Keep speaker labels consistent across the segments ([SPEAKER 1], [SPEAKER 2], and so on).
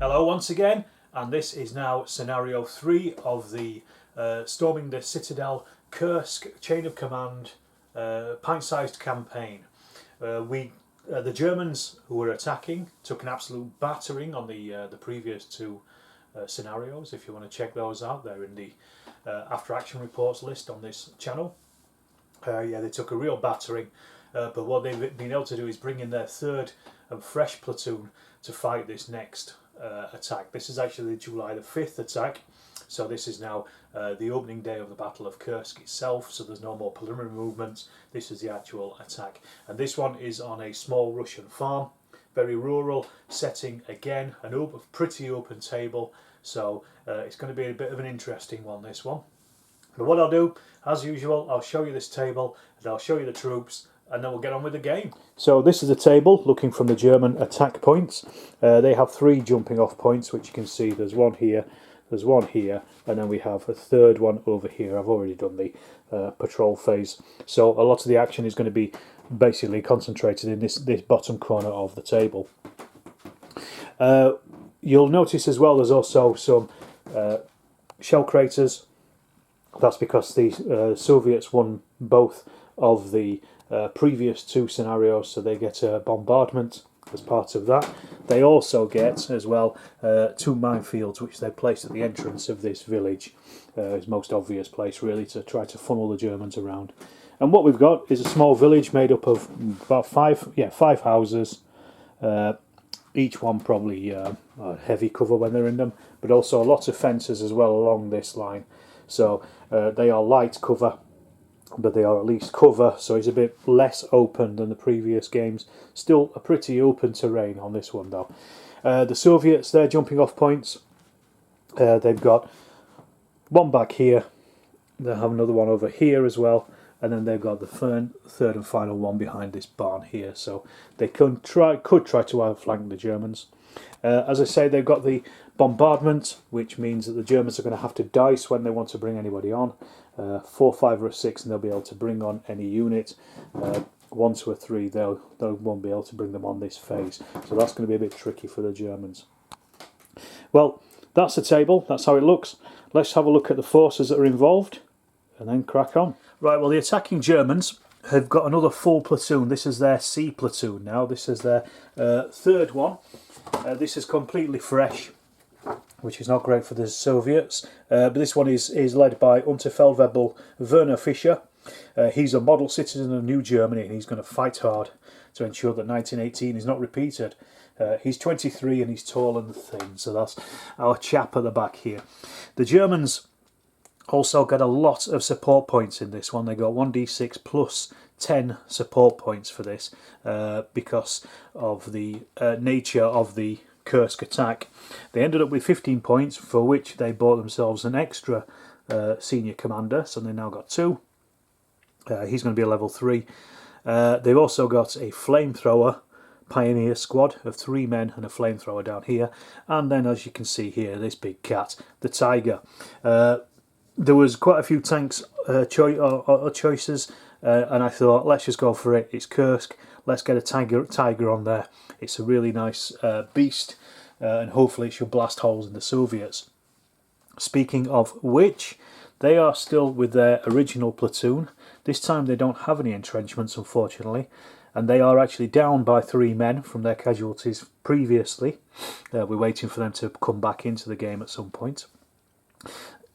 [SPEAKER 1] Hello once again, and this is now scenario 3 of the storming the Citadel Kursk chain of command pint-sized campaign. The Germans who were attacking took an absolute battering on the previous two scenarios. If you want to check those out, they're in the after action reports list on this channel. Yeah, they took a real battering, but what they've been able to do is bring in their third and fresh platoon to fight this next attack. This is actually July the 5th attack, so this is now the opening day of the Battle of Kursk itself, so there's no more preliminary movements. This is the actual attack, and this one is on a small Russian farm, very rural setting again, an pretty open table, so it's going to be a bit of an interesting one, this one. But what I'll do, as usual, I'll show you this table and I'll show you the troops, and then we'll get on with the game. So this is a table looking from the German attack points. They have 3 jumping off points, which you can see. There's one here, there's one here, and then we have a third one over here. I've already done the patrol phase. So a lot of the action is going to be basically concentrated in this bottom corner of the table. You'll notice as well there's also some shell craters. That's because the Soviets won both of the previous 2 scenarios, so they get a bombardment as part of that. They also get as well 2 minefields which they place at the entrance of this village. It's most obvious place really to try to funnel the Germans around. And what we've got is a small village made up of about 5 houses, each one probably heavy cover when they're in them, but also lots of fences as well along this line. So they are light cover, but they are at least cover, so it's a bit less open than the previous games. Still a pretty open terrain on this one though. The Soviets, they're jumping off points. They've got one back here, they have another one over here as well, and then they've got the third and final one behind this barn here, so they could try to outflank the Germans. As I say, they've got the bombardment, which means that the Germans are going to have to dice when they want to bring anybody on. 4, 5 or 6 and they'll be able to bring on any unit. 1, 2 or 3 they won't be able to bring them on this phase, so that's going to be a bit tricky for the Germans. Well, that's the table, that's how it looks. Let's have a look at the forces that are involved and then crack on. Right, well, the attacking Germans have got another full platoon. This is their C platoon now. This is their third one. This is completely fresh, which is not great for the Soviets. But this one is led by Unterfeldwebel Werner Fischer. He's a model citizen of New Germany, and he's going to fight hard to ensure that 1918 is not repeated. He's 23 and he's tall and thin, so that's our chap at the back here. The Germans also get a lot of support points in this one. They got 1d6 plus 10 support points for this because of the nature of the Kursk attack. They ended up with 15 points, for which they bought themselves an extra senior commander, so they now got 2. He's going to be a level 3. They've also got a Flamethrower pioneer squad of 3 men and a Flamethrower down here, and then as you can see here, this big cat, the Tiger. There was quite a few tanks choices, and I thought, let's just go for it. It's Kursk, let's get a Tiger on there. It's a really nice beast, and hopefully it should blast holes in the Soviets. Speaking of which, they are still with their original platoon. This time they don't have any entrenchments, unfortunately, and they are actually down by 3 men from their casualties previously. We're waiting for them to come back into the game at some point.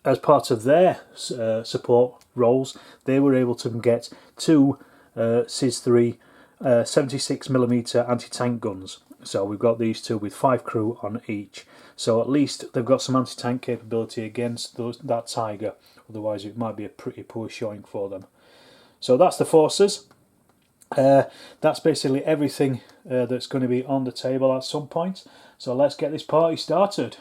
[SPEAKER 1] As part of their support roles, they were able to get 2 CIS-3 76mm anti-tank guns. So we've got these 2 with 5 crew on each. So at least they've got some anti-tank capability against that Tiger. Otherwise it might be a pretty poor showing for them. So that's the forces. That's basically everything that's going to be on the table at some point. So let's get this party started.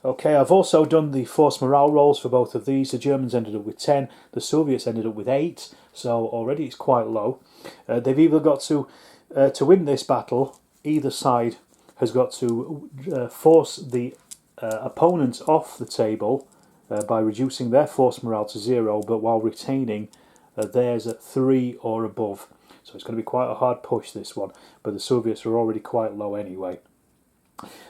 [SPEAKER 1] Okay, I've also done the force morale rolls for both of these. The Germans ended up with 10, the Soviets ended up with 8, so already it's quite low. They've either got to win this battle, either side has got to force the opponent off the table by reducing their force morale to 0, but while retaining theirs at 3 or above. So it's going to be quite a hard push, this one, but the Soviets are already quite low anyway.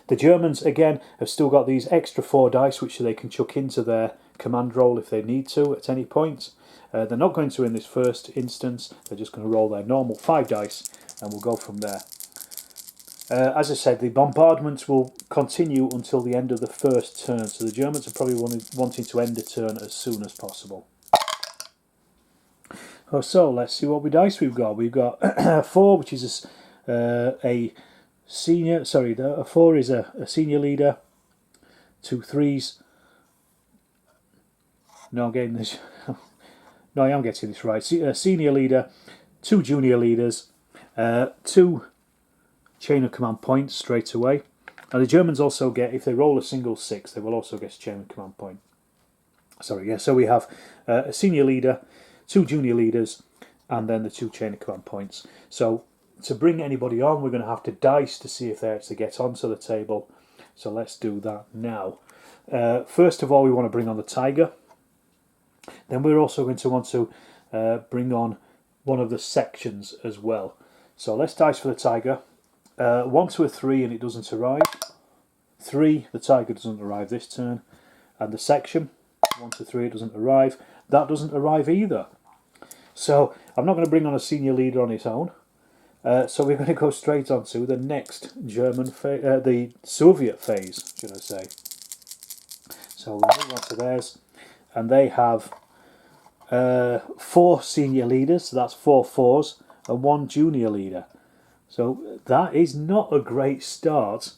[SPEAKER 1] The Germans, again, have still got these extra 4 dice which they can chuck into their command roll if they need to at any point. They're not going to in this first instance, they're just going to roll their normal 5 dice and we'll go from there. As I said, the bombardment will continue until the end of the first turn, so the Germans are probably wanting to end the turn as soon as possible. Oh, so let's see what dice we've got. We've got 4, which is a senior. Sorry, a 4 is a senior leader. 2 3s. No, I'm getting this. No, I am getting this right. A senior leader, 2 junior leaders, 2 chain of command points straight away. And the Germans also get, if they roll a single 6, they will also get a chain of command point. Sorry, yeah. So we have a senior leader, 2 junior leaders, and then the 2 chain of command points. So to bring anybody on, we're going to have to dice to see if they actually get onto the table. So let's do that now. First of all, we want to bring on the Tiger. Then we're also going to want to bring on one of the sections as well. So let's dice for the Tiger. 1 to a 3 and it doesn't arrive. 3, the Tiger doesn't arrive this turn. And the section, 1 to 3, it doesn't arrive. That doesn't arrive either. So I'm not going to bring on a senior leader on its own. So we're going to go straight on to the next German phase, the Soviet phase, should I say. So we'll move on to theirs. And they have 4 senior leaders, so that's 4 4s, and 1 junior leader. So that is not a great start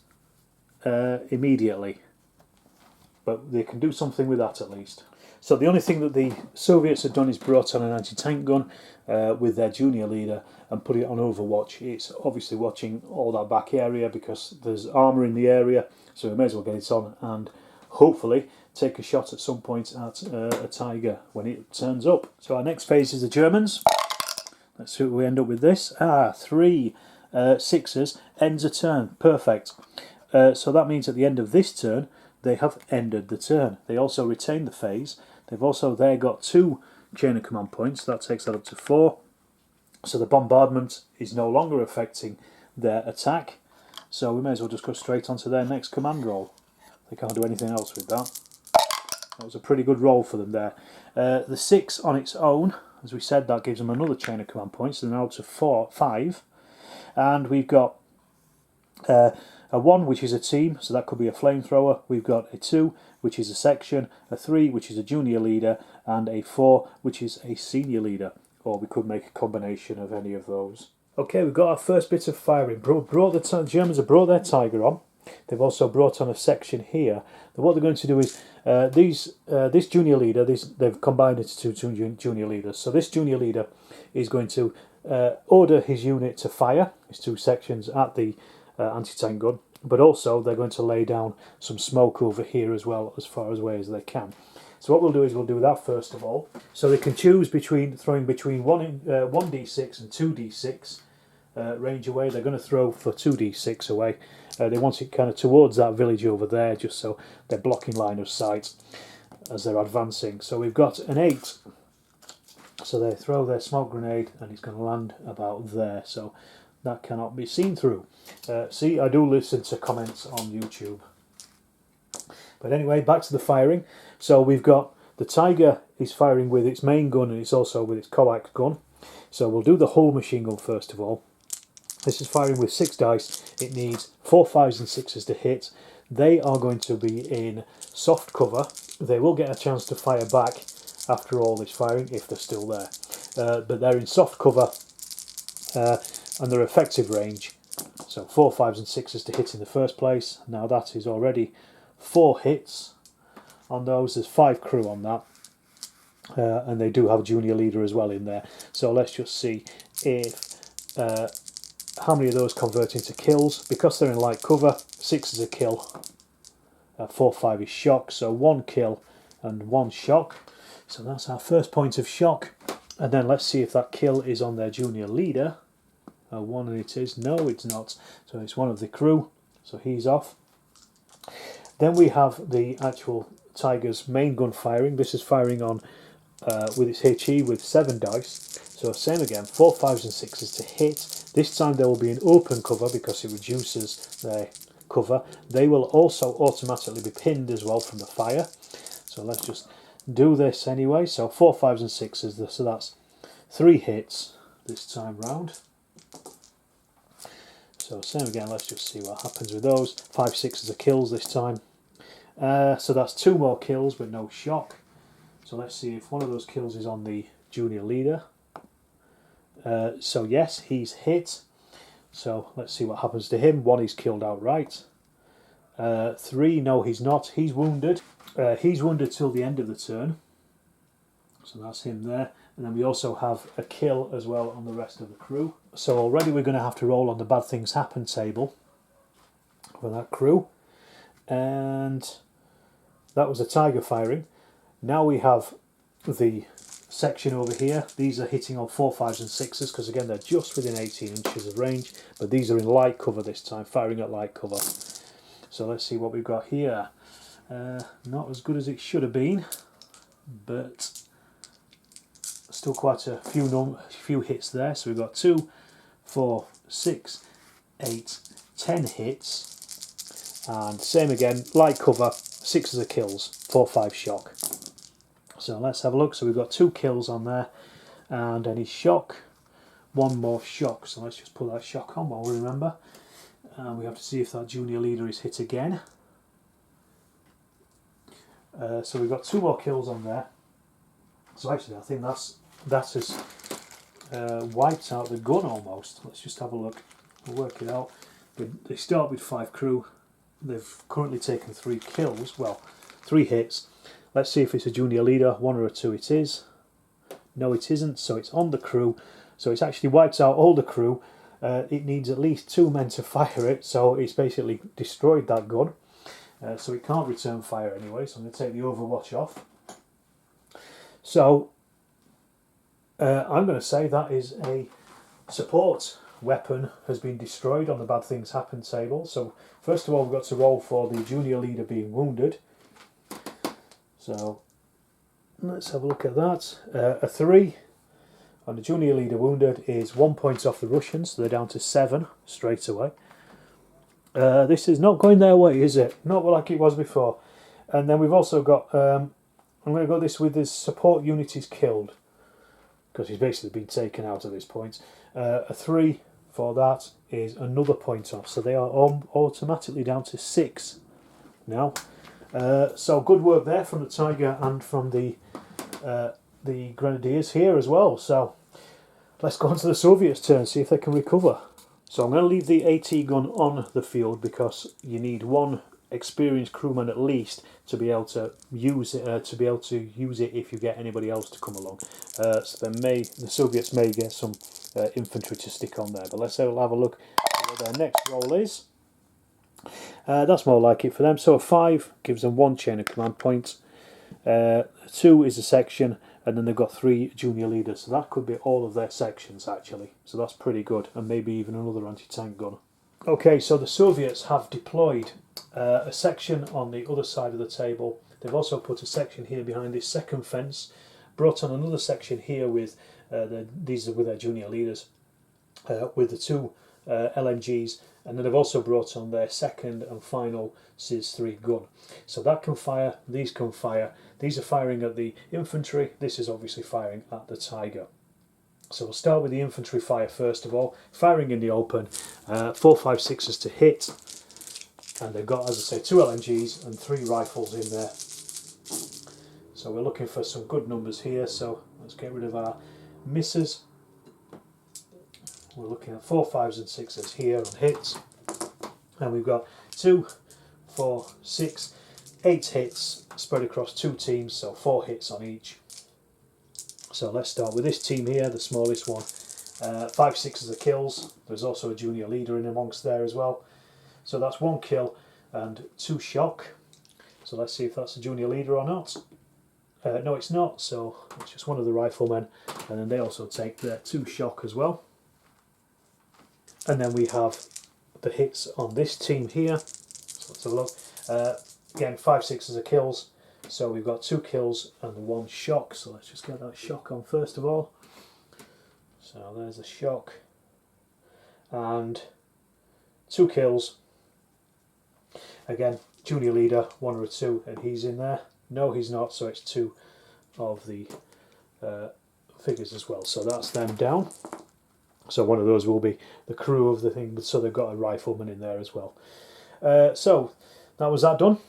[SPEAKER 1] immediately. But they can do something with that at least. So the only thing that the Soviets have done is brought on an anti-tank gun with their junior leader and put it on Overwatch. It's obviously watching all that back area because there's armour in the area, so we may as well get it on and hopefully take a shot at some point at a Tiger when it turns up. So our next phase is the Germans. Let's see what we end up with this. 3 6s, ends a turn. Perfect. So that means at the end of this turn, they have ended the turn. They also retain the phase. They've also there got 2 chain of command points. That takes that up to 4. So the bombardment is no longer affecting their attack. So we may as well just go straight onto their next command roll. They can't do anything else with that. That was a pretty good roll for them there. The 6 on its own, as we said, that gives them another chain of command points. So they're now up to 5. And we've got a 1, which is a team, so that could be a Flamethrower. We've got a 2, which is a section, a 3, which is a junior leader, and a 4, which is a senior leader. Or we could make a combination of any of those. Okay, we've got our first bit of firing. The Germans have brought their Tiger on. They've also brought on a section here. And what they're going to do is, this junior leader, they've combined it to 2 junior leaders. So this junior leader is going to order his unit to fire, his 2 sections, at the anti-tank gun. But also they're going to lay down some smoke over here as well, as far away as they can. So what we'll do is we'll do that first of all. So they can choose between throwing between 1d6 and 2d6 range away. They're going to throw for 2d6 away. They want it kind of towards that village over there, just so they're blocking line of sight as they're advancing. So we've got an 8. So they throw their smoke grenade and it's going to land about there. So that cannot be seen through. See, I do listen to comments on YouTube. But anyway, back to the firing. So we've got the Tiger is firing with its main gun and it's also with its coax gun. So we'll do the whole machine gun first of all. This is firing with 6 dice. It needs 4 5s and 6s to hit. They are going to be in soft cover. They will get a chance to fire back after all this firing if they're still there. But they're in soft cover and their effective range. So 4 5s and 6s to hit in the first place. Now that is already 4 hits on those. There's 5 crew on that. And they do have a junior leader as well in there. So let's just see if how many of those convert into kills. Because they're in light cover, 6 is a kill, 4 5 is shock, so 1 kill and 1 shock. So that's our first point of shock. And then let's see if that kill is on their junior leader. 1 and it is. No, it's not. So it's one of the crew, so he's off. Then we have the actual Tiger's main gun firing. This is firing on with its HE with 7 dice. So same again, 4 5s and 6s to hit. This time there will be an open cover because it reduces their cover, they will also automatically be pinned as well from the fire. So let's just do this anyway. So 4, 5s and 6s, so that's 3 hits this time round. So same again, let's just see what happens with those. 5, 6s are kills this time. So that's 2 more kills but no shock. So let's see if one of those kills is on the junior leader. So yes, he's hit. So let's see what happens to him. 1 is killed outright. 3, no he's not. He's wounded. He's wounded till the end of the turn. So that's him there. And then we also have a kill as well on the rest of the crew. So already we're going to have to roll on the bad things happen table for that crew. And that was a Tiger firing. Now we have the section over here. These are hitting on 4, 5s and 6s because again they're just within 18 inches of range, but these are in light cover this time, firing at light cover. So let's see what we've got here. Not as good as it should have been, but still quite a few hits there. So we've got 2, 4, 6, 8, 10 hits, and same again, light cover, 6s are kills, 4, 5 shock. So let's have a look. So we've got 2 kills on there, and any shock, 1 more shock. So let's just put that shock on while we remember. And we have to see if that junior leader is hit again. So we've got 2 more kills on there. So actually I think that has wiped out the gun almost. Let's just have a look. We'll work it out. But they start with 5 crew. They've currently taken 3 kills. Well, 3 hits. Let's see if it's a junior leader. 1 or a 2 it is. No it isn't, so it's on the crew. So it's actually wiped out all the crew. It needs at least 2 men to fire it, so it's basically destroyed that gun. So it can't return fire anyway, so I'm going to take the overwatch off. So I'm going to say that is a support weapon has been destroyed on the bad things happen table. So first of all we've got to roll for the junior leader being wounded. So let's have a look at that. A 3 on the junior leader wounded is 1 point off the Russians, so they're down to 7 straight away. This is not going their way, is it? Not like it was before. And then we've also got, I'm going to go this with his support unit is killed, because he's basically been taken out at this point. A 3 for that is another point off, so they are automatically down to 6 now. So good work there from the Tiger and from the Grenadiers here as well. So let's go on to the Soviets' turn, see if they can recover. So I'm going to leave the AT gun on the field because you need 1 experienced crewman at least to be able to use it. If you get anybody else to come along. So the Soviets may get some infantry to stick on there. But let's have a look at what their next roll is. That's more like it for them. So a 5 gives them 1 chain of command point. 2 is a section, and then they've got 3 junior leaders. So that could be all of their sections actually. So that's pretty good, and maybe even another anti-tank gun. Okay, so the Soviets have deployed a section on the other side of the table. They've also put a section here behind this second fence. Brought on another section here with these are with their junior leaders, with the 2 LMGs. And then they've also brought on their second and final CIS-3 gun. So that can fire, these can fire. These are firing at the infantry, this is obviously firing at the Tiger. So we'll start with the infantry fire first of all. Firing in the open, 4, 5, 6s to hit. And they've got, as I say, 2 LMGs and 3 rifles in there. So we're looking for some good numbers here, so let's get rid of our misses. We're looking at 4, 5s and 6s here on hits, and we've got 2, 4, 6, 8 hits spread across 2 teams, so 4 hits on each. So let's start with this team here, the smallest one. 5, 6s are kills. There's also a junior leader in amongst there as well. So that's 1 kill and 2 shock. So let's see if that's a junior leader or not. No, it's not, so it's just one of the riflemen, and then they also take their 2 shock as well. And then we have the hits on this team here. So let's have a look. Again, 5, 6s are kills. So we've got 2 kills and 1 shock. So let's just get that shock on first of all. So there's a shock. And 2 kills Again, junior leader, 1 or a 2, and he's in there. No, he's not, so it's 2 of the figures as well. So that's them down. So one of those will be the crew of the thing, but so they've got a rifleman in there as well. So that was that done.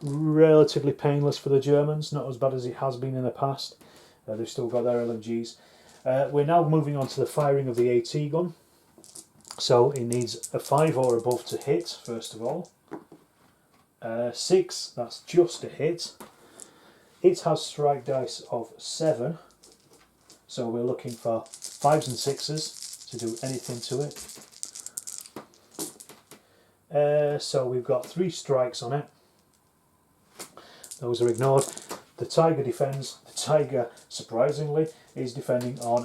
[SPEAKER 1] Relatively painless for the Germans, not as bad as it has been in the past. They've still got their LMGs. We're now moving on to the firing of the AT gun. So it needs a 5 or above to hit, first of all. 6, that's just a hit. It has strike dice of 7. So we're looking for 5s and 6s to do anything to it. So we've got 3 strikes on it. Those are ignored. The Tiger defends. The Tiger, surprisingly, is defending on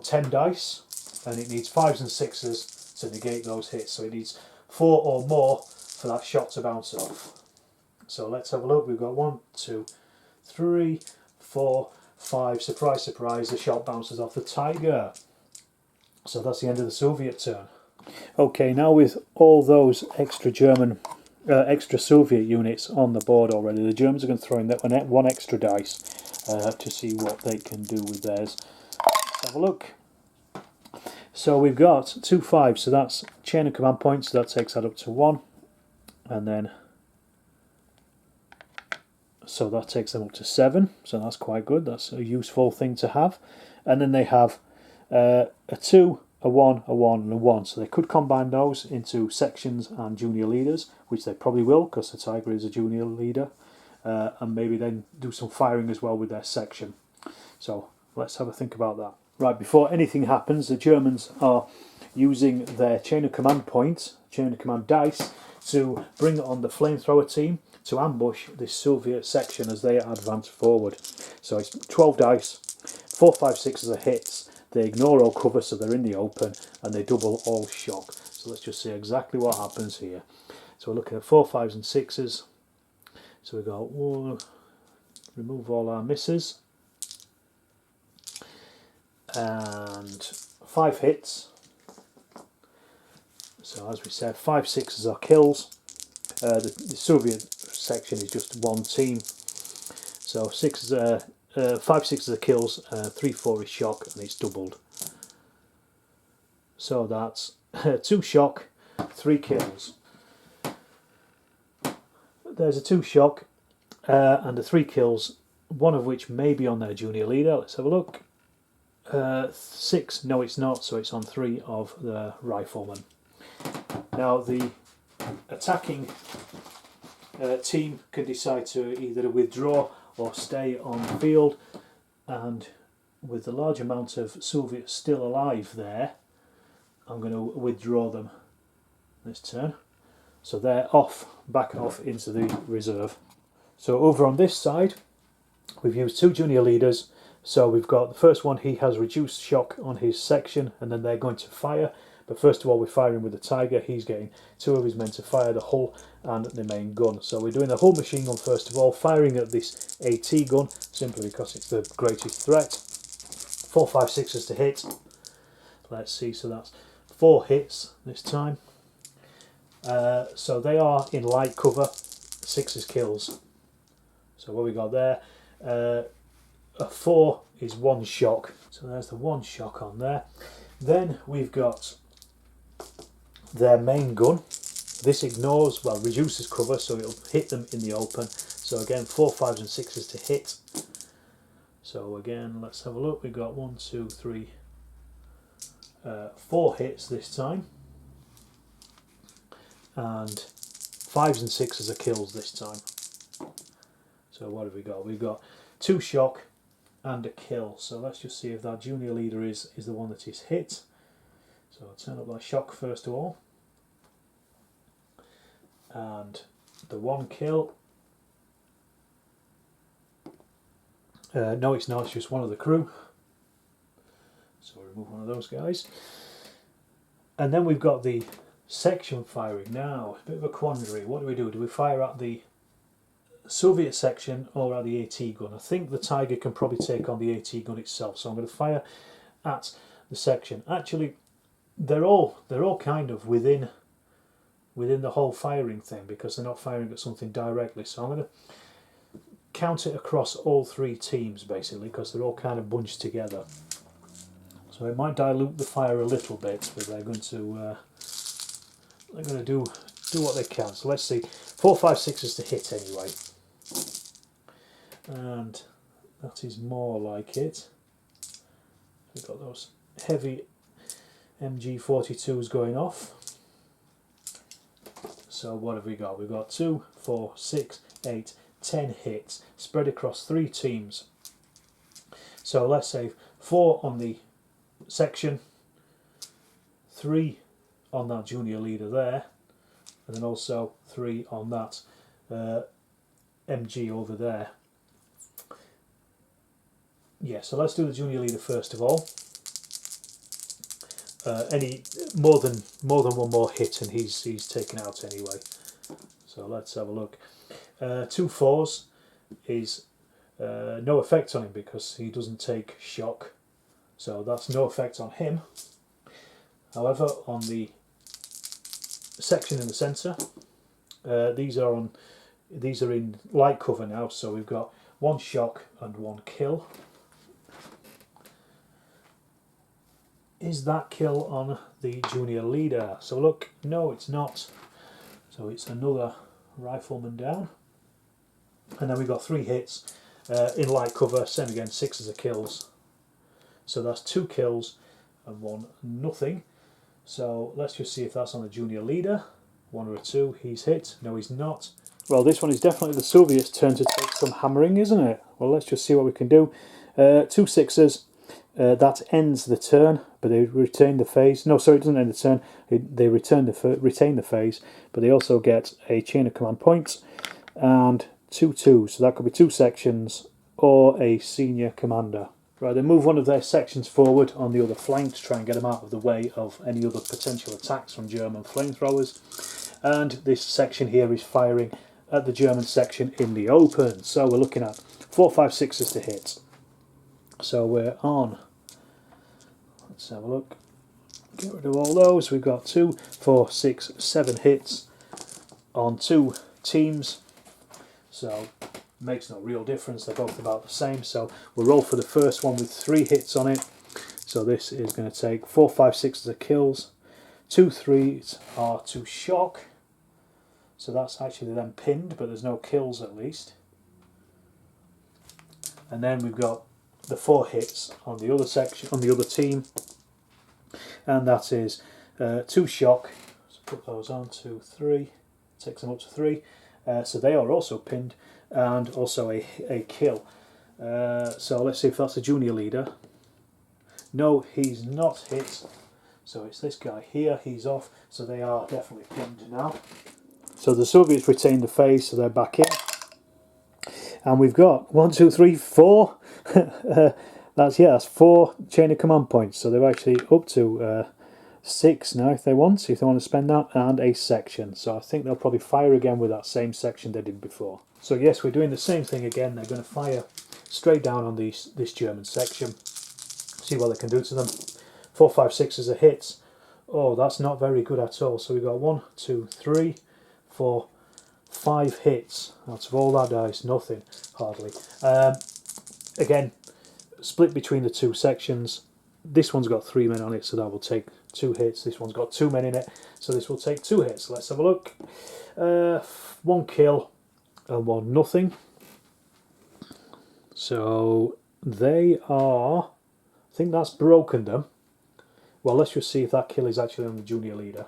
[SPEAKER 1] 10 dice, and it needs 5s and 6s to negate those hits. So it needs 4 or more for that shot to bounce off. So let's have a look. We've got 1, 2, 3, 4, 5. Surprise, surprise, the shot bounces off the Tiger. So that's the end of the Soviet turn. Okay, now with all those extra Soviet units on the board already, the Germans are going to throw in that 1 extra dice to see what they can do with theirs. Let's have a look. So we've got 2 5s, so that's chain of command points, so that takes that up to 1, and then so that takes them up to 7, so that's quite good. That's a useful thing to have. And then they have a 2, a 1, a 1 and a 1, so they could combine those into sections and junior leaders, which they probably will because the Tiger is a junior leader, and maybe then do some firing as well with their section. So let's have a think about that. Right, before anything happens, the Germans are using their chain of command points, chain of command dice, to bring on the Flamethrower team to ambush this Soviet section as they advance forward. So it's 12 dice, 4, 5, 6 are hits. They ignore all cover, so they're in the open, and they double all shock. So let's just see exactly what happens here. So we're looking at 4, 5s and 6s. So we've got 1, remove all our misses, and 5 hits. So as we said, 5, 6s are kills. The Soviet section is just 1 team. So 5, 6s are kills, 3, 4 is shock, and it's doubled. So that's 2 shock, 3 kills. There's a 2 shock and a 3 kills, one of which may be on their junior leader. Let's have a look. 6, no it's not, so it's on 3 of the riflemen. Now the attacking team can decide to either withdraw or stay on the field, and with the large amount of Soviets still alive there, I'm going to withdraw them this turn. So they're off, back off into the reserve. So over on this side, we've used 2 junior leaders. So we've got the first one, he has reduced shock on his section, and then they're going to fire. But first of all, we're firing with the Tiger. He's getting 2 of his men to fire the hull and the main gun. So we're doing the hull machine gun first of all, firing at this AT gun, simply because it's the greatest threat. 4, 5, 6s to hit. Let's see, so that's 4 hits this time. So they are in light cover, 6s kills. So what we got there, a 4 is 1 shock. So there's the 1 shock on there. Then we've got their main gun. This ignores, well, reduces cover, so it'll hit them in the open. So again, 4, 5s and 6s to hit. So again, let's have a look. We've got 1, 2, 3, 4 hits this time, and 5s and 6s are kills this time. So what have we got? We've got 2 shock and a kill. So let's just see if that junior leader is the one that is hit. So I'll turn up that shock first of all, and the 1 kill. No, it's not, it's just one of the crew. So remove one of those guys. And then we've got the section firing. Now, a bit of a quandary. What do? Do we fire at the Soviet section or at the AT gun? I think the Tiger can probably take on the AT gun itself, so I'm going to fire at the section. Actually, they're all kind of within within the whole firing thing, because they're not firing at something directly. So I'm going to count it across all 3 teams basically, because they're all kind of bunched together. So it might dilute the fire a little bit, but they're going to do what they can. So let's see, 4, 5, 6s to hit anyway, and that is more like it. We've got those heavy MG42s going off. So what have we got? We've got 2, 4, 6, 8, 10 hits spread across 3 teams. So let's say 4 on the section, 3 on that junior leader there, and then also 3 on that MG over there. Yeah, so let's do the junior leader first of all. Any more than one more hit and he's taken out anyway. So let's have a look. 2 4s is no effect on him because he doesn't take shock, so that's no effect on him. However, on the section in the centre, these are in light cover now, so we've got 1 shock and 1 kill. Is that kill on the junior leader? So look, no, it's not. So it's another rifleman down. And then we've got 3 hits in light cover, same again, 6 as a kills. So that's 2 kills and 1 nothing. So let's just see if that's on the junior leader. 1 or a 2, he's hit. No, he's not. Well, this one is definitely the Soviets' turn to take some hammering, isn't it? Well, let's just see what we can do. 2 6s. That ends the turn, but they retain the phase. No, sorry, it doesn't end the turn. They retain the phase, but they also get a chain of command points and 2 2s. So that could be 2 sections or a senior commander. Right, they move one of their sections forward on the other flank to try and get them out of the way of any other potential attacks from German flamethrowers. And this section here is firing at the German section in the open. So we're looking at 4, 5, 6s to hit. So we're on. Let's have a look. Get rid of all those. We've got 2, 4, 6, 7 hits on 2 teams. So makes no real difference. They're both about the same. So we'll roll for the first one with 3 hits on it. So this is going to take 4, 5, 6 as kills. 2 3s are to shock. So that's actually then pinned, but there's no kills at least. And then we've got the 4 hits on the other section, on the other team, and that is 2 shock. So put those on, 2, 3, takes them up to 3. So they are also pinned, and also a kill. So let's see if that's a junior leader. No, he's not hit. So it's this guy here. He's off. So they are definitely pinned now. So the Soviets retain the phase, so they're back in. And we've got 1, 2, 3, 4. That's 4 chain of command points. So they're actually up to 6 now if they want to spend that, and a section. So I think they'll probably fire again with that same section they did before. So yes, we're doing the same thing again. They're going to fire straight down on this German section. See what they can do to them. 4, 5, 6 as a hit. Oh, that's not very good at all. So we've got 1, 2, 3, 4, 5 hits out of all that dice. Nothing, hardly. Again, split between the 2 sections. This one's got 3 men on it, so that will take 2 hits. This one's got 2 men in it, so this will take 2 hits. Let's have a look. 1 kill and 1 nothing. So they are, I think that's broken them. Well, let's just see if that kill is actually on the junior leader.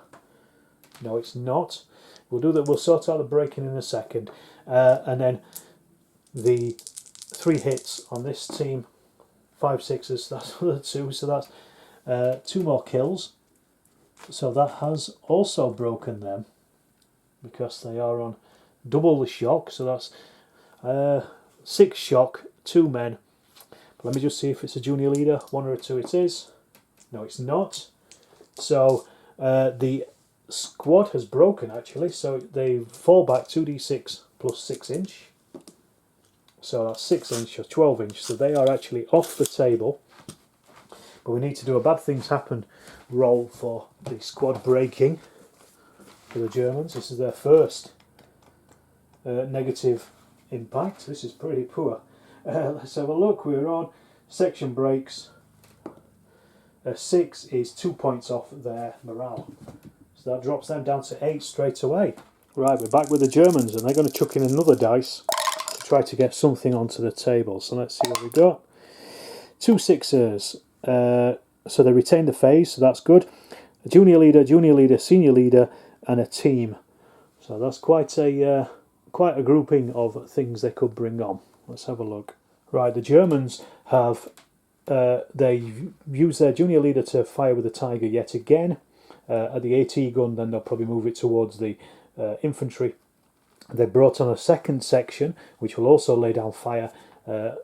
[SPEAKER 1] No, it's not. We'll do that. We'll sort out the breaking in a second, and then the 3 hits on this team, 5 6s. That's the 2. So that's 2 more kills. So that has also broken them because they are on double the shock. So that's 6 shock, 2 men. But let me just see if it's a junior leader. 1 or a 2 it is. No, it's not. So the squad has broken actually. So they fall back 2d6 plus 6 inch. So that's 6 inch or 12 inch. So they are actually off the table. But we need to do a bad things happen roll for the squad breaking. for the Germans. This is their first negative impact. This is pretty poor. Let's have a look. We're on section breaks. 6 is 2 points off their morale. So that drops them down to 8 straight away. Right, we're back with the Germans, and they're going to chuck in another dice to try to get something onto the table. So let's see what we got. 2 6s. So they retain the phase, so that's good. A junior leader, senior leader, and a team. So that's quite a grouping of things they could bring on. Let's have a look. Right, the Germans have they use their junior leader to fire with the Tiger yet again. At the AT gun, then they'll probably move it towards the infantry. They brought on a second section, which will also lay down fire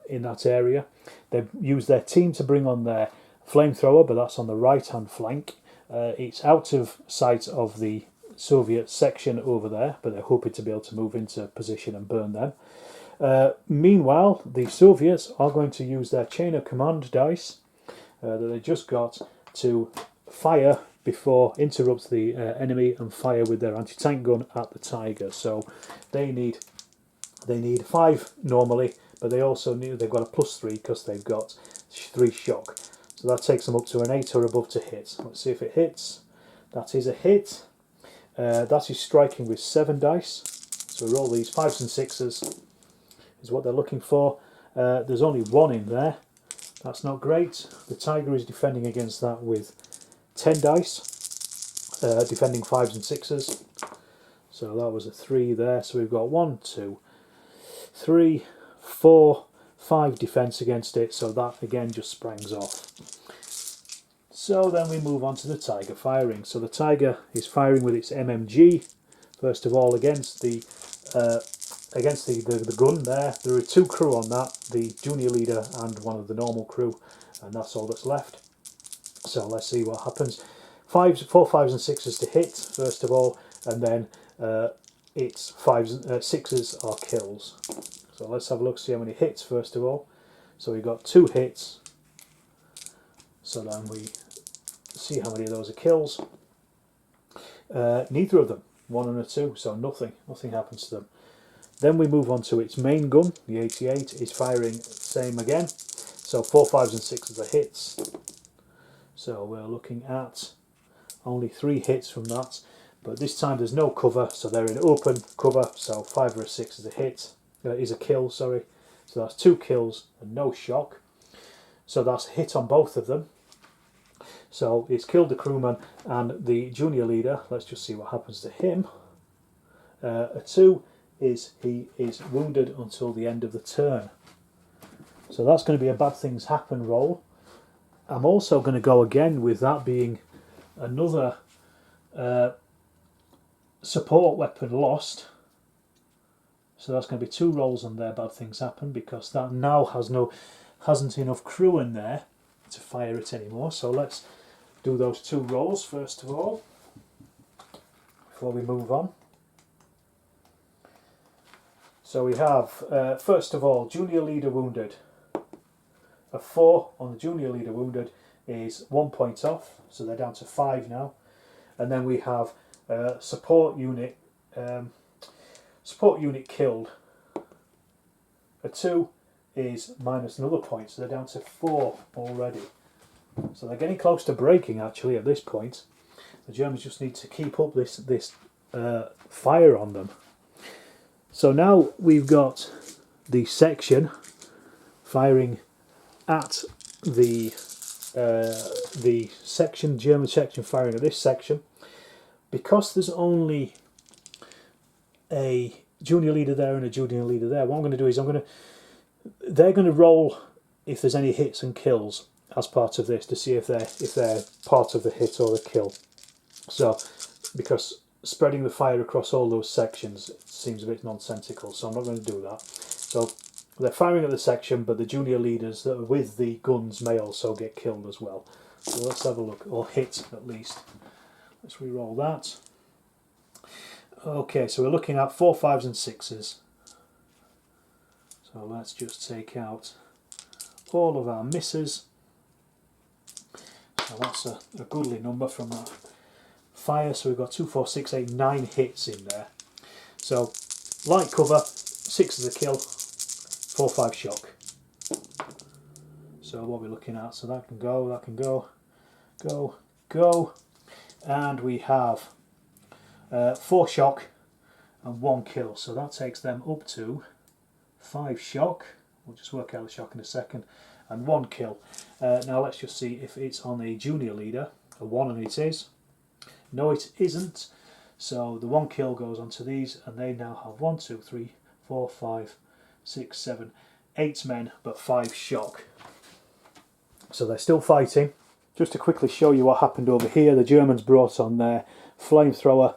[SPEAKER 1] in that area. They've used their team to bring on their Flamethrower, but that's on the right-hand flank. It's out of sight of the Soviet section over there, but they're hoping to be able to move into position and burn them. Meanwhile, the Soviets are going to use their chain of command dice that they just got to fire before interrupt the enemy and fire with their anti-tank gun at the Tiger. So they need 5 normally, but they also need, they've got a +3 because they've got 3 shock. So that takes them up to an 8 or above to hit. Let's see if it hits. That is a hit. That is striking with 7 dice. So we roll these 5s and 6s is what they're looking for. There's only 1 in there. That's not great. The Tiger is defending against that with 10 dice, defending 5s and 6s. So that was a 3 there. So we've got 1, 2, 3, 4, 5 defense against it. So that again just sprangs off. So then we move on to the Tiger firing. So the Tiger is firing with its MMG. First of all, against the gun there. There are 2 crew on that, the junior leader and one of the normal crew, and that's all that's left. So let's see what happens. 4 5s and 6s to hit first of all, and then it's 6s are kills. So let's have a look, see how many hits first of all. So we got 2 hits. So then we see how many of those are kills. Neither of them, 1 and a 2, so nothing happens to them. Then we move on to its main gun. The 88 is firing same again. So 4 5s and 6s are hits. So we're looking at only 3 hits from that. But this time there's no cover, so they're in open cover. So 5 or a 6 is a hit. Is a kill, sorry. So that's 2 kills and no shock. So that's a hit on both of them. So it's killed the crewman and the junior leader. Let's just see what happens to him. A 2 is he is wounded until the end of the turn. So that's going to be a bad things happen roll. I'm also going to go again with that being another support weapon lost. So that's going to be 2 rolls on there, bad things happen, because that now hasn't enough crew in there to fire it anymore. So let's do those 2 rolls first of all before we move on. So we have first of all junior leader wounded. A 4 on the junior leader wounded is 1 point off, so they're down to 5 now. And then we have support unit killed. A 2 is minus another point, so they're down to 4 already. So they're getting close to breaking actually at this point. The Germans just need to keep up this fire on them. So now we've got the section firing at the section, German section firing at this section. Because there's only a junior leader there and a junior leader there, what I'm going to do is they're going to roll if there's any hits and kills as part of this to see if they're part of the hit or the kill. So because spreading the fire across all those sections seems a bit nonsensical, so I'm not going to do that. So they're firing at the section, but the junior leaders that are with the guns may also get killed as well. So let's have a look, or hit at least. Let's re-roll that. Okay, so we're looking at 4 5s and 6s. So let's just take out all of our misses. So that's a goodly number from that. fire. So we've got 2, 4, 6, 8, 9 hits in there. So light cover, 6 is a kill, 4, 5 shock. So what we're looking at, so that can go, go. And we have 4 shock and 1 kill. So that takes them up to 5 shock. We'll just work out the shock in a second. And 1 kill. Now let's just see if it's on a junior leader. A 1, and it is. No, it isn't. So the 1 kill goes onto these, and they now have 1, 2, 3, 4, 5, 6, 7, 8 men, but 5 shock. So they're still fighting. Just to quickly show you what happened over here, the Germans brought on their Flamethrower,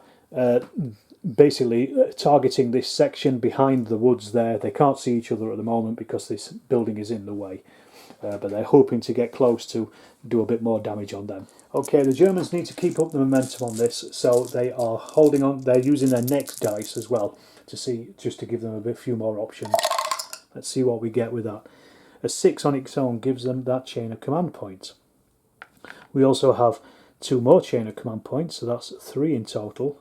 [SPEAKER 1] basically targeting this section behind the woods there. They can't see each other at the moment because this building is in the way. But they're hoping to get close to do a bit more damage on them. Okay, the Germans need to keep up the momentum on this, so they are holding on. They're using their next dice as well to see, just to give them a few more options. Let's see what we get with that. A 6 on its own gives them that chain of command point. We also have 2 more chain of command points, so that's 3 in total.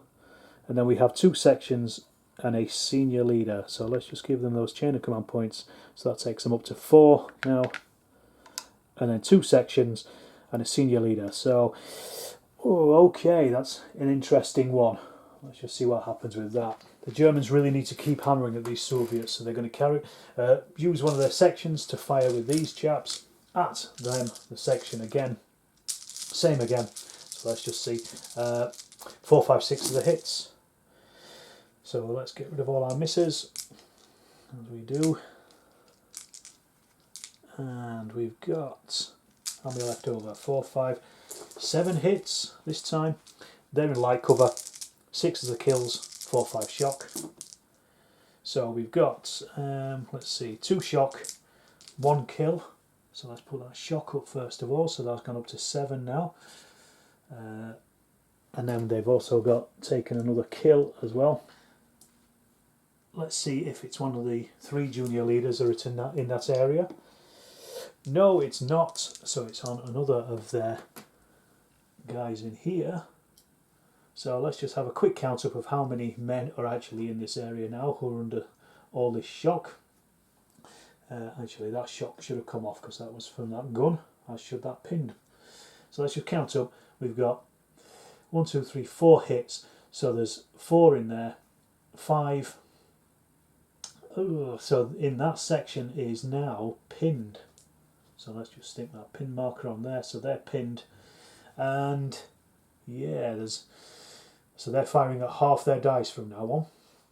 [SPEAKER 1] And then we have 2 sections and a senior leader. So let's just give them those chain of command points. So that takes them up to 4 now. And then 2 sections and a senior leader. So, okay, that's an interesting one. Let's just see what happens with that. The Germans really need to keep hammering at these Soviets, so they're going to use one of their sections to fire with these chaps at them. The section again, same again. So let's just see. 4, 5, 6 are the hits. So let's get rid of all our misses, as we do. And we've got, how many left over? 4, 5, 7 hits this time. They're in light cover. 6 is the kills, 4, 5 shock. So we've got, let's see, 2 shock, 1 kill. So let's put that shock up first of all. So that's gone up to 7 now. And then they've also got taken another kill as well. Let's see if it's one of the 3 junior leaders that are in that area. No, it's not. So it's on another of their guys in here. So let's just have a quick count up of how many men are actually in this area now who are under all this shock. Actually, that shock should have come off because that was from that gun, as should that pinned. So let's just count up. We've got 1, 2, 3, 4 hits. So there's 4 in there, 5. So in that section is now pinned. So let's just stick that pin marker on there. So they're pinned, and yeah, so they're firing at half their dice from now on.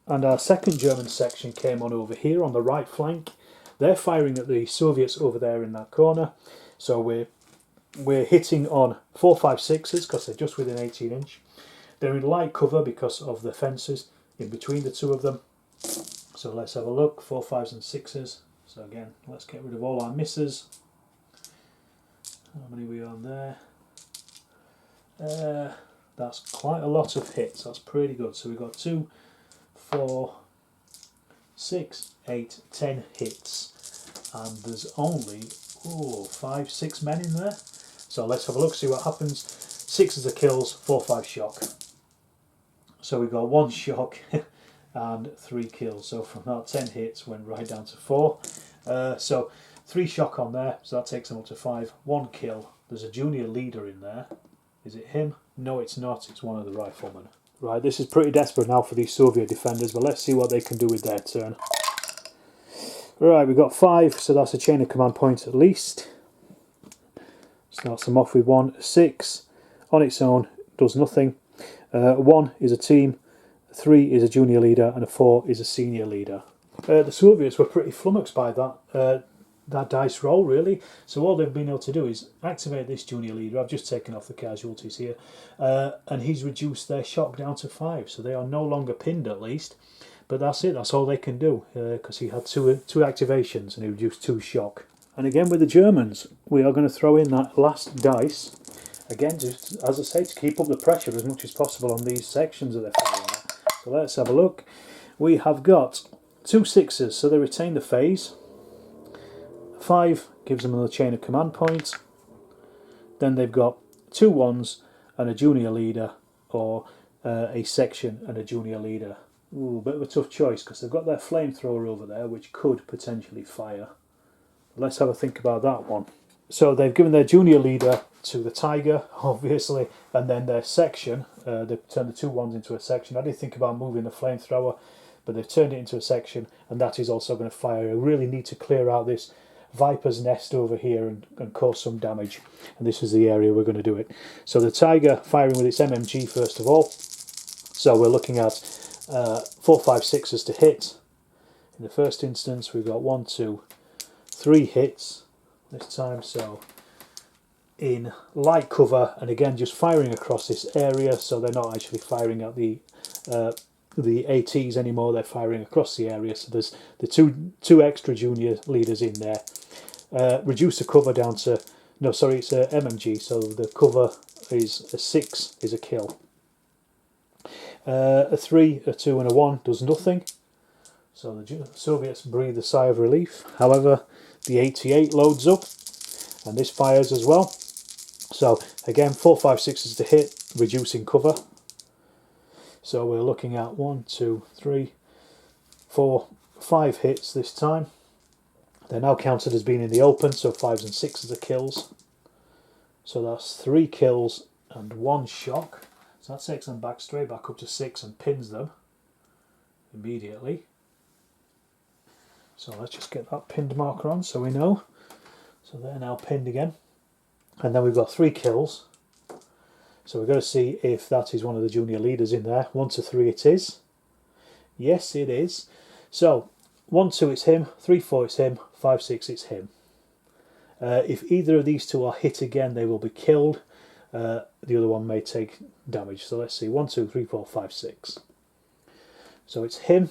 [SPEAKER 1] And our second German section came on over here on the right flank. They're firing at the Soviets over there in that corner. So we're hitting on 4, 5, 6s because they're just within 18 inch. They're in light cover because of the fences in between the 2 of them. So let's have a look. 4, 5s and 6s. So again, let's get rid of all our misses. How many are we on there? That's quite a lot of hits. That's pretty good. So we've got 2, 4, 6, 8, 10 hits. And there's only 5, 6 men in there. So let's have a look, see what happens. 6 is the kills, 4, 5 shock. So we've got 1 shock and 3 kills. So from that 10 hits went right down to 4. So 3 shock on there, so that takes them up to 5. 1 kill. There's a junior leader in there. Is it him? No, it's not. It's one of the riflemen. Right, this is pretty desperate now for these Soviet defenders, but let's see what they can do with their turn. Right, we've got 5, so that's a chain of command points at least. Starts them off with 1. 6 on its own does nothing. 1 is a team, 3 is a junior leader, and a 4 is a senior leader. The Soviets were pretty flummoxed by that dice roll, really. So all they've been able to do is activate this junior leader. I've just taken off the casualties here, and he's reduced their shock down to 5. So they are no longer pinned, at least. But that's it. That's all they can do, because he had two activations and he reduced 2 shock. And again with the Germans, we are going to throw in that last dice again, just as I say, to keep up the pressure as much as possible on these sections that they're firing at. So let's have a look. We have got 2 6s, so they retain the phase. 5 gives them another chain of command points. Then they've got 2 1s and a junior leader, or a section and a junior leader. Ooh, bit of a tough choice because they've got their flamethrower over there which could potentially fire. Let's have a think about that one. So they've given their junior leader to the Tiger, obviously, and then their section, they've turned the two ones into a section. I did think about moving the flamethrower, but they've turned it into a section, and that is also going to fire. I really need to clear out this Viper's nest over here and cause some damage, and this is the area we're going to do it. So the Tiger firing with its MMG first of all. So we're looking at 4, 5, 6s to hit. In the first instance, we've got 1, 2, 3 hits this time, so in light cover, and again just firing across this area, so they're not actually firing at the ATs anymore, they're firing across the area. So there's the two extra junior leaders in there. Reduce the cover down to, no sorry, it's a MMG, so the cover is a 6 is a kill. A 3, a 2 and a 1 does nothing. So the Soviets breathe a sigh of relief. However, the 88 loads up, and this fires as well. So again, 4, 5, 6s to hit, reducing cover. So we're looking at 1, 2, 3, 4, 5 hits this time. They're now counted as being in the open, so 5s and 6s are kills. So that's 3 kills and 1 shock. So that takes them back straight back up to 6 and pins them immediately. So let's just get that pinned marker on so we know. So they're now pinned again. And then we've got 3 kills. So we've got to see if that is one of the junior leaders in there. 1 to 3 it is. Yes, it is. So 1, 2 it's him, 3, 4 it's him, 5, 6 it's him. If either of these two are hit again, they will be killed. The other one may take damage. So let's see, 1, 2, 3, 4, 5, 6. So it's him.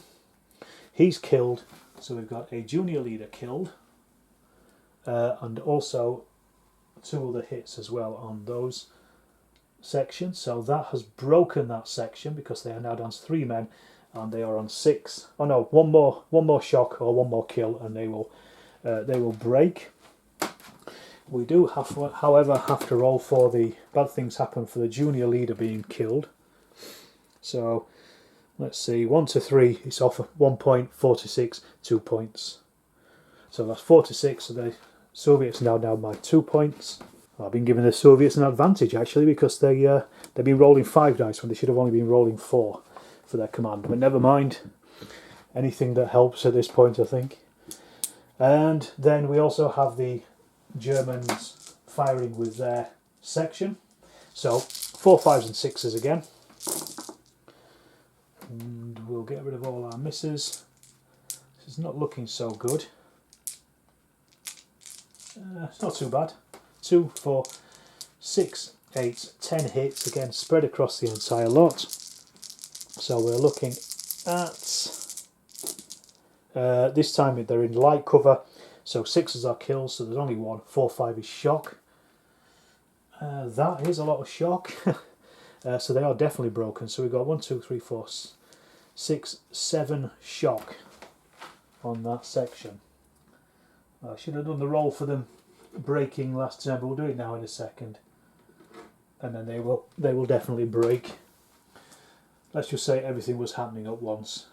[SPEAKER 1] He's killed. So we've got a junior leader killed. And also 2 other hits as well on those sections. So that has broken that section because they are now down to 3 men and they are on 6. Oh no, one more shock or 1 more kill and they will break. We do have, however, have to roll for the bad things happen for the junior leader being killed. So let's see, 1 to 3 it's off 1 point, 4 to 6 2 points. So that's 4 to 6. So the Soviets now down by 2 points. I've been giving the Soviets an advantage actually because they've been rolling 5 dice when they should have only been rolling 4 for their command. But never mind, anything that helps at this point I think. And then we also have the Germans firing with their section. So 4, 5s and 6s again. And we'll get rid of all our misses. This is not looking so good. It's not too bad. 2, 4, 6, 8, 10 hits again spread across the entire lot. So we're looking at this time they're in light cover, so 6s are kills, so there's only 1. 4, 5 is shock. That is a lot of shock. So they are definitely broken. So we've got 1, 2, 3, 4, 6, 7 shock on that section. I should have done the roll for them breaking last time, but we'll do it now in a second. And then they will definitely break. Let's just say everything was happening at once.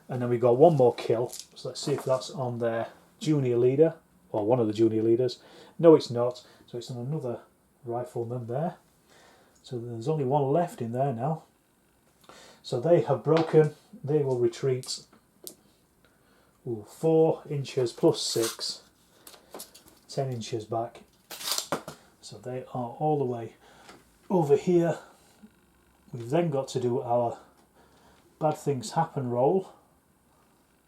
[SPEAKER 1] And then we got 1 more kill. So let's see if that's on their junior leader, or one of the junior leaders. No, it's not. So it's on another rifleman there. So there's only 1 left in there now. So they have broken. They will retreat. 4 inches plus 6. 10 inches back. So they are all the way over here. We've then got to do our bad things happen roll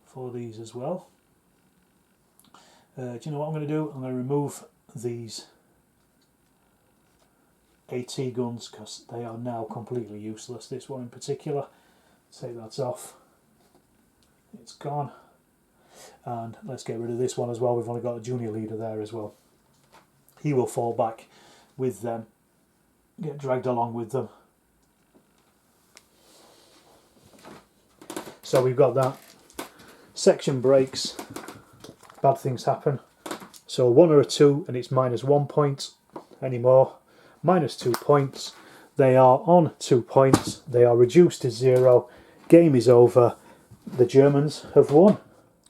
[SPEAKER 1] for these as well. Do you know what I'm going to do? I'm going to remove these AT guns because they are now completely useless. This one in particular. Take that off. It's gone. And let's get rid of this one as well. We've only got a junior leader there as well. He will fall back with them, get dragged along with them. So we've got that. Section breaks, bad things happen. So 1 or a 2 and it's -1 point anymore. minus 2 points. They are on 2 points. They are reduced to 0. Game is over. The Germans have won.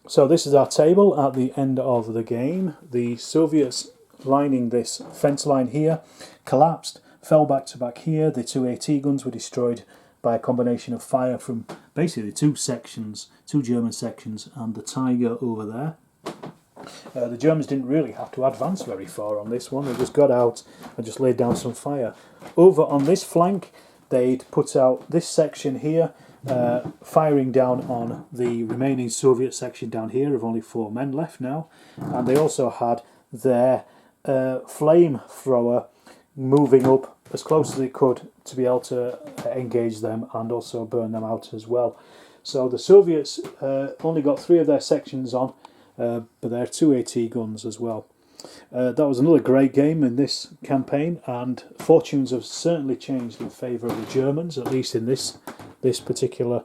[SPEAKER 1] So this is our table at the end of the game. The Soviets lining this fence line here collapsed, fell back to back here. The two AT guns were destroyed by a combination of fire from basically two sections, two German sections, and the Tiger over there. The Germans didn't really have to advance very far on this one. They just got out and just laid down some fire. Over on this flank, they'd put out this section here, firing down on the remaining Soviet section down here of only 4 men left now. And they also had their Flamethrower moving up as close as they could to be able to engage them and also burn them out as well. So the Soviets only got 3 of their sections on, but they're 2 AT guns as well. That was another great game in this campaign, and fortunes have certainly changed in favour of the Germans, at least in this particular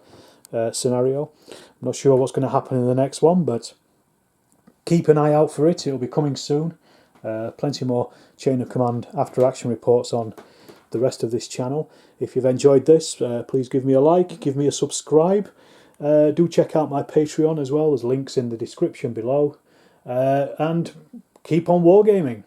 [SPEAKER 1] scenario. I'm not sure what's going to happen in the next one, but keep an eye out for it. It'll be coming soon. Plenty more Chain of Command after action reports on the rest of this channel. If you've enjoyed this, please give me a like, give me a subscribe. Do check out my Patreon as well. There's links in the description below. And keep on wargaming.